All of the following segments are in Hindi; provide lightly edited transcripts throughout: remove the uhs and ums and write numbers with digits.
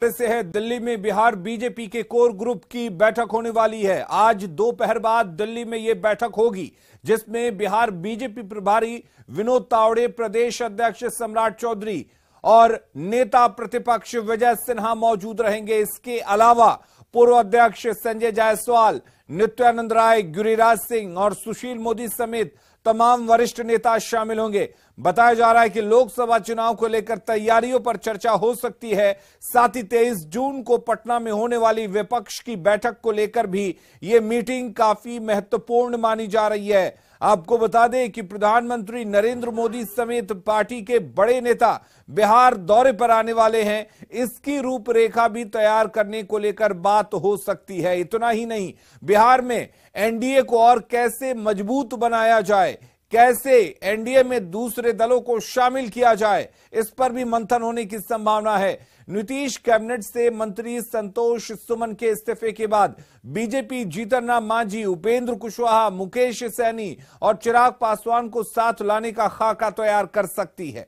से है दिल्ली में बिहार बीजेपी के कोर ग्रुप की बैठक होने वाली है। आज दोपहर बाद दिल्ली में यह बैठक होगी जिसमें बिहार बीजेपी प्रभारी विनोद तावड़े, प्रदेश अध्यक्ष सम्राट चौधरी और नेता प्रतिपक्ष विजय सिन्हा मौजूद रहेंगे। इसके अलावा पूर्व अध्यक्ष संजय जायसवाल, नित्यानंद राय, गिरिराज सिंह और सुशील मोदी समेत तमाम वरिष्ठ नेता शामिल होंगे। बताया जा रहा है कि लोकसभा चुनाव को लेकर तैयारियों पर चर्चा हो सकती है। साथ ही 23 जून को पटना में होने वाली विपक्ष की बैठक को लेकर भी यह मीटिंग काफी महत्वपूर्ण मानी जा रही है। आपको बता दें कि प्रधानमंत्री नरेंद्र मोदी समेत पार्टी के बड़े नेता बिहार दौरे पर आने वाले हैं। इसकी रूपरेखा भी तैयार करने को लेकर बात हो सकती है। इतना ही नहीं, बिहार में एनडीए को और कैसे मजबूत बनाया जाए, कैसे एनडीए में दूसरे दलों को शामिल किया जाए, इस पर भी मंथन होने की संभावना है। नीतीश कैबिनेट से मंत्री संतोष सुमन के इस्तीफे के बाद बीजेपी जीतन राम मांझी, उपेंद्र कुशवाहा, मुकेश सैनी और चिराग पासवान को साथ लाने का खाका तैयार कर सकती है।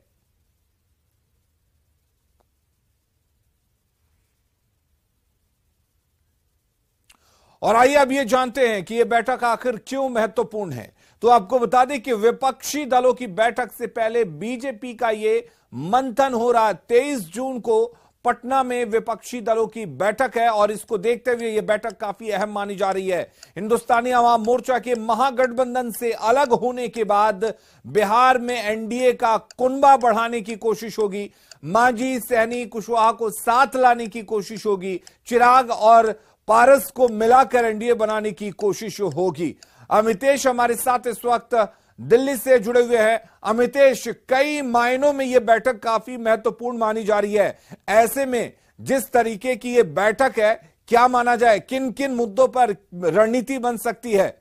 और आइए अब ये जानते हैं कि यह बैठक आखिर क्यों महत्वपूर्ण है। तो आपको बता दें कि विपक्षी दलों की बैठक से पहले बीजेपी का ये मंथन हो रहा है। 23 जून को पटना में विपक्षी दलों की बैठक है और इसको देखते हुए यह बैठक काफी अहम मानी जा रही है। हिंदुस्तानी अवाम मोर्चा के महागठबंधन से अलग होने के बाद बिहार में एनडीए का कुनबा बढ़ाने की कोशिश होगी। मांझी, सैनी, कुशवाहा को साथ लाने की कोशिश होगी। चिराग और पारस को मिलाकर एनडीए बनाने की कोशिश होगी। अमितेश हमारे साथ इस वक्त दिल्ली से जुड़े हुए हैं। अमितेश, कई मायनों में यह बैठक काफी महत्वपूर्ण मानी जा रही है। ऐसे में जिस तरीके की यह बैठक है, क्या माना जाए, किन किन मुद्दों पर रणनीति बन सकती है?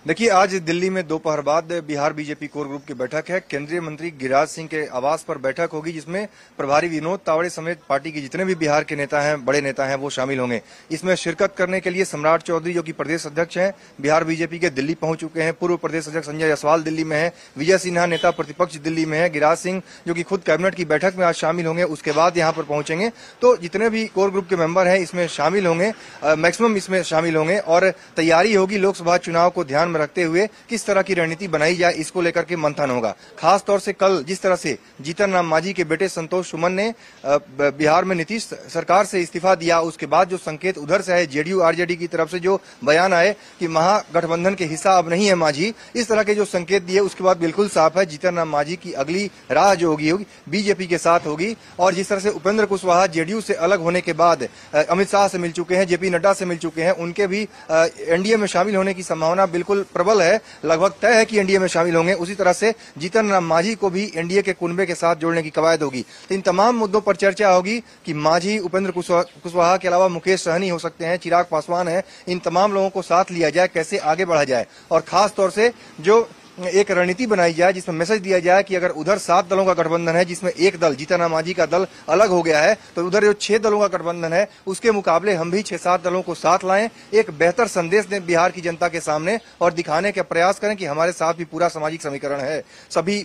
देखिए, आज दिल्ली में दोपहर बाद बिहार बीजेपी कोर ग्रुप की बैठक है। केंद्रीय मंत्री गिरिराज सिंह के आवास पर बैठक होगी जिसमें प्रभारी विनोद तावड़े समेत पार्टी के जितने भी बिहार के नेता हैं, बड़े नेता हैं, वो शामिल होंगे। इसमें शिरकत करने के लिए सम्राट चौधरी, जो कि प्रदेश अध्यक्ष हैं बिहार बीजेपी के, दिल्ली पहुंच चुके हैं। पूर्व प्रदेश अध्यक्ष संजय जायसवाल दिल्ली में है। विजय सिन्हा, नेता प्रतिपक्ष, दिल्ली में है। गिरिराज सिंह, जो कि खुद कैबिनेट की बैठक में आज शामिल होंगे, उसके बाद यहाँ पर पहुंचेंगे। तो जितने भी कोर ग्रुप के मेंबर हैं इसमें शामिल होंगे, मैक्सिमम इसमें शामिल होंगे और तैयारी होगी लोकसभा चुनाव को ध्यान में रखते हुए किस तरह की रणनीति बनाई जाए, इसको लेकर के मंथन होगा। खास तौर से कल जिस तरह से जीतन राम मांझी के बेटे संतोष सुमन ने बिहार में नीतीश सरकार से इस्तीफा दिया, उसके बाद जो संकेत उधर से आए, जेडीयू आरजेडी की तरफ से जो बयान आए कि महागठबंधन के हिस्सा अब नहीं है मांझी, इस तरह के जो संकेत दिए, उसके बाद बिल्कुल साफ है जीतन राम मांझी की अगली राह जो होगी बीजेपी के साथ होगी। और जिस तरह से उपेंद्र कुशवाहा जेडीयू से अलग होने के बाद अमित शाह से मिल चुके हैं, जेपी नड्डा से मिल चुके हैं, उनके भी एनडीए में शामिल होने की संभावना बिल्कुल प्रबल है, लगभग तय है कि एनडीए में शामिल होंगे। उसी तरह से जीतन राम मांझी को भी एनडीए के कुनबे के साथ जोड़ने की कवायद होगी। तो इन तमाम मुद्दों पर चर्चा होगी कि मांझी, उपेंद्र कुशवाहा के अलावा मुकेश सहनी हो सकते हैं, चिराग पासवान है, इन तमाम लोगों को साथ लिया जाए, कैसे आगे बढ़ा जाए और खास तौर से जो एक रणनीति बनाई जाए जिसमें मैसेज दिया जाए कि अगर उधर 7 दलों का गठबंधन है जिसमें एक दल जीतन राम मांझी का दल अलग हो गया है, तो उधर जो 6 दलों का गठबंधन है उसके मुकाबले हम भी 6-7 दलों को साथ लाएं, एक बेहतर संदेश दें बिहार की जनता के सामने और दिखाने का प्रयास करें कि हमारे साथ भी पूरा सामाजिक समीकरण है, सभी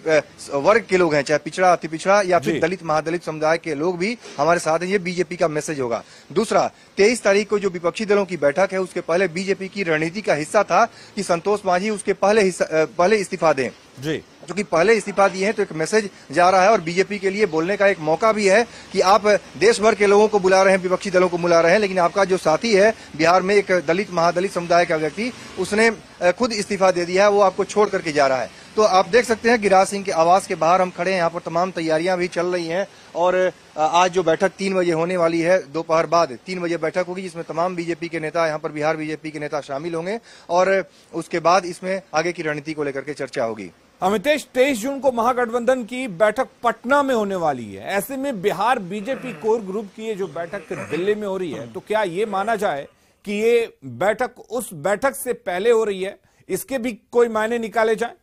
वर्ग के लोग हैं, चाहे पिछड़ा, अति पिछड़ा या फिर दलित, महादलित समुदाय के लोग भी हमारे साथ हैं। ये बीजेपी का मैसेज होगा। दूसरा, 23 तारीख को जो विपक्षी दलों की बैठक है उसके पहले बीजेपी की रणनीति का हिस्सा था कि संतोष मांझी उसके पहले इस्तीफा दें जी, जो कि पहले इस्तीफा दिए हैं। तो एक मैसेज जा रहा है और बीजेपी के लिए बोलने का एक मौका भी है कि आप देश भर के लोगों को बुला रहे हैं, विपक्षी दलों को बुला रहे हैं, लेकिन आपका जो साथी है बिहार में, एक दलित, महादलित समुदाय का व्यक्ति, उसने खुद इस्तीफा दे दिया है, वो आपको छोड़ करके जा रहा है। तो आप देख सकते हैं गिरिराज सिंह के आवास के बाहर हम खड़े हैं, यहाँ पर तमाम तैयारियां भी चल रही हैं और आज जो बैठक 3 बजे होने वाली है, दोपहर बाद 3 बजे बैठक होगी जिसमें तमाम बीजेपी के नेता, यहाँ पर बिहार बीजेपी के नेता शामिल होंगे और उसके बाद इसमें आगे की रणनीति को लेकर के चर्चा होगी। अमितेश, 23 जून को महागठबंधन की बैठक पटना में होने वाली है। ऐसे में बिहार बीजेपी कोर ग्रुप की ये जो बैठक दिल्ली में हो रही है, तो क्या ये माना जाए कि ये बैठक उस बैठक से पहले हो रही है, इसके भी कोई मायने निकाले जाए?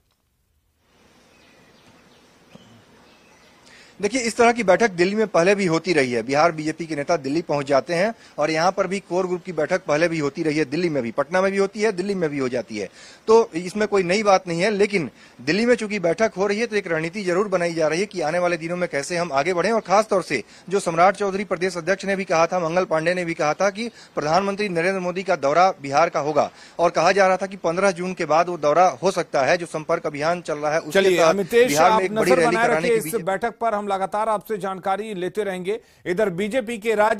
देखिए, इस तरह की बैठक दिल्ली में पहले भी होती रही है। बिहार बीजेपी के नेता दिल्ली पहुंच जाते हैं और यहाँ पर भी कोर ग्रुप की बैठक पहले भी होती रही है। दिल्ली में भी, पटना में भी होती है, दिल्ली में भी हो जाती है, तो इसमें कोई नई बात नहीं है। लेकिन दिल्ली में चूंकि बैठक हो रही है तो एक रणनीति जरूर बनाई जा रही है कि आने वाले दिनों में कैसे हम आगे बढ़ें। और खासतौर से जो सम्राट चौधरी प्रदेश अध्यक्ष ने भी कहा था, मंगल पांडे ने भी कहा था कि प्रधानमंत्री नरेंद्र मोदी का दौरा बिहार का होगा और कहा जा रहा था कि 15 जून के बाद वो दौरा हो सकता है। जो संपर्क अभियान चल रहा है उसके तहत बिहार में एक बड़ी रैली कराने की इस बैठक पर हम लगातार आपसे जानकारी लेते रहेंगे। इधर बीजेपी के राज्य